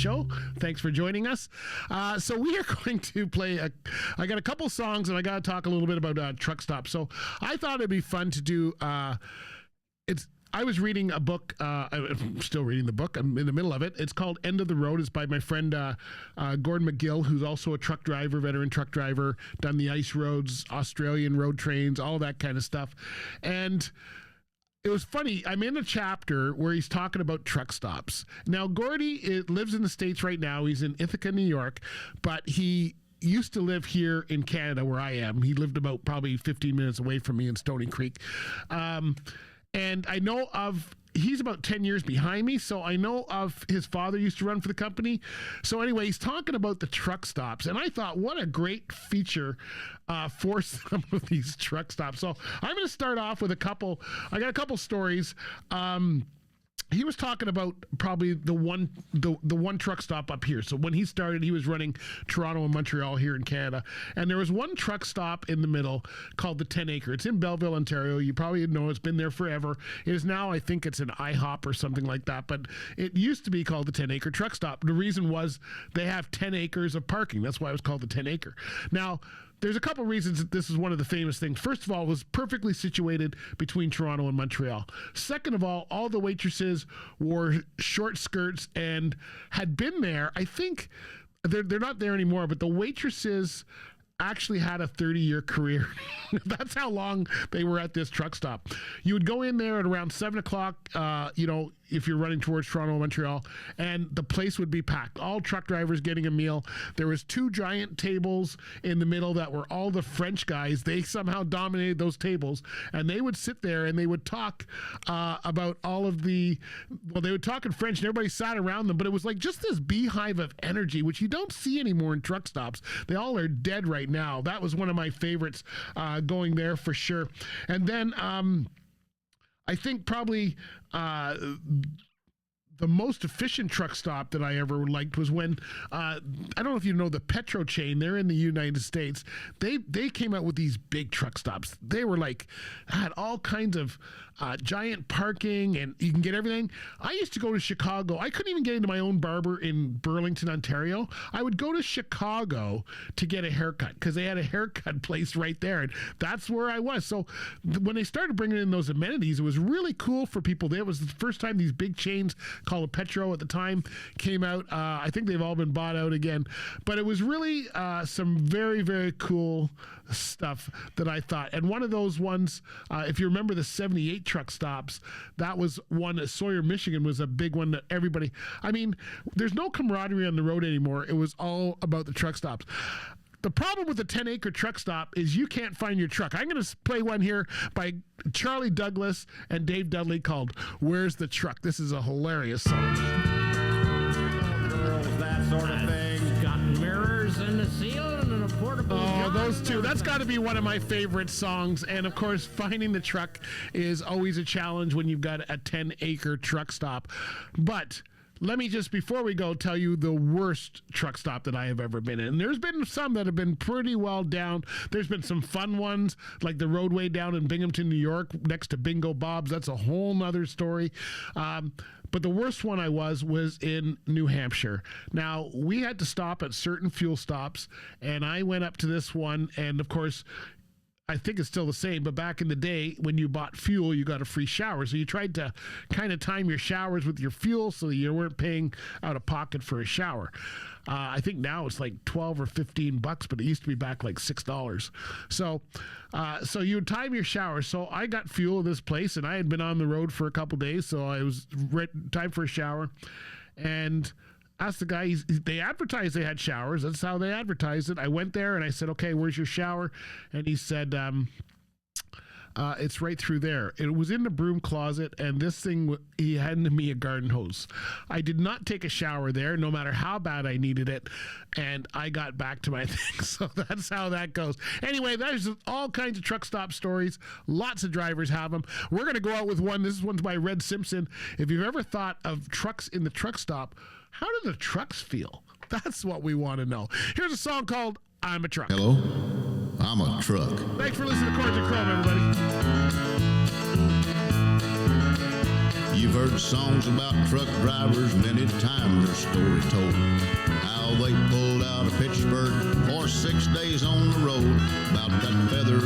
Show. Thanks for joining us. So we are going to play I got a couple songs and I got to talk a little bit about truck stops. So I thought it'd be fun to do. I was reading a book. I'm still reading the book. I'm in the middle of it. It's called End of the Road. It's by my friend Gordon McGill, who's also a truck driver, veteran truck driver, done the ice roads, Australian road trains, all that kind of stuff. And it was funny. I'm in a chapter where he's talking about truck stops. Now, Gordy lives in the States right now. He's in Ithaca, New York, but he used to live here in Canada where I am. He lived about probably 15 minutes away from me in Stony Creek. And I know he's about 10 years behind me, so I know of his father used to run for the company. So anyway, he's talking about the truck stops, and I thought, what a great feature for some of these truck stops. So I'm going to start off with I got a couple stories. He was talking about probably the one truck stop up here. So when he started, he was running Toronto and Montreal here in Canada. And there was one truck stop in the middle called the 10 Acre. It's in Belleville, Ontario. You probably know it's been there forever. It is now, I think it's an IHOP or something like that. But it used to be called the 10 Acre truck stop. The reason was they have 10 acres of parking. That's why it was called the 10 Acre. Now, there's a couple reasons that this is one of the famous things. First of all, it was perfectly situated between Toronto and Montreal. Second of all the waitresses wore short skirts and had been there. I think they're not there anymore, but the waitresses actually had a 30-year career. That's how long they were at this truck stop. You would go in there at around 7 o'clock, if you're running towards Toronto or Montreal, and the place would be packed. All truck drivers getting a meal. There was two giant tables in the middle that were all the French guys. They somehow dominated those tables, and they would sit there and they would talk about all of they would talk in French, and everybody sat around them, but it was like just this beehive of energy, which you don't see anymore in truck stops. They all are dead right now. That was one of my favorites going there for sure. And then I think probably the most efficient truck stop that I ever liked was when, I don't know if you know the Petro chain, they're in the United States. They came out with these big truck stops. They were had all kinds of giant parking, and you can get everything. I used to go to Chicago. I couldn't even get into my own barber in Burlington, Ontario. I would go to Chicago to get a haircut because they had a haircut place right there, and that's where I was. So when they started bringing in those amenities, it was really cool for people. It was the first time these big chains called Petro at the time came out. I think they've all been bought out again, but it was really some very, very cool stuff that I thought. And one of those ones, if you remember the 78 truck stops, that was one at Sawyer, Michigan was a big one that everybody, there's no camaraderie on the road anymore. It was all about the truck stops. The problem with the 10 Acre truck stop is you can't find your truck. I'm going to play one here by Charlie Douglas and Dave Dudley called Where's the Truck? This is a hilarious song. Girls, that sort of thing. Got mirrors in the ceiling and a portable. Oh, those two. That's got to be one of my favorite songs. And of course, finding the truck is always a challenge when you've got a 10 Acre truck stop. But let me just, before we go, tell you the worst truck stop that I have ever been in. And there's been some that have been pretty well down. There's been some fun ones, like the roadway down in Binghamton, New York, next to Bingo Bob's. That's a whole nother story. But the worst one I was in New Hampshire. Now, we had to stop at certain fuel stops, and I went up to this one, and of course, I think it's still the same, but back in the day, when you bought fuel, you got a free shower. So you tried to kind of time your showers with your fuel so that you weren't paying out of pocket for a shower. I think now it's like $12 or $15, but it used to be back like $6. So you would time your shower. So I got fuel at this place, and I had been on the road for a couple days, so it was time for a shower. And asked the guy, they advertised they had showers. That's how they advertised it. I went there and I said, okay, where's your shower? And he said, it's right through there. It was in the broom closet, and this thing, he handed me a garden hose. I did not take a shower there, no matter how bad I needed it, and I got back to my thing. So that's how that goes. Anyway, there's all kinds of truck stop stories. Lots of drivers have them. We're going to go out with one. This one's by Red Simpson. If you've ever thought of trucks in the truck stop, how do the trucks feel? That's what we want to know. Here's a song called I'm a Truck. Hello, I'm a truck. Thanks for listening to Chords Chrome, everybody. You've heard songs about truck drivers, many times their story told. How they pulled out of Pittsburgh for 6 days on the road, about that feather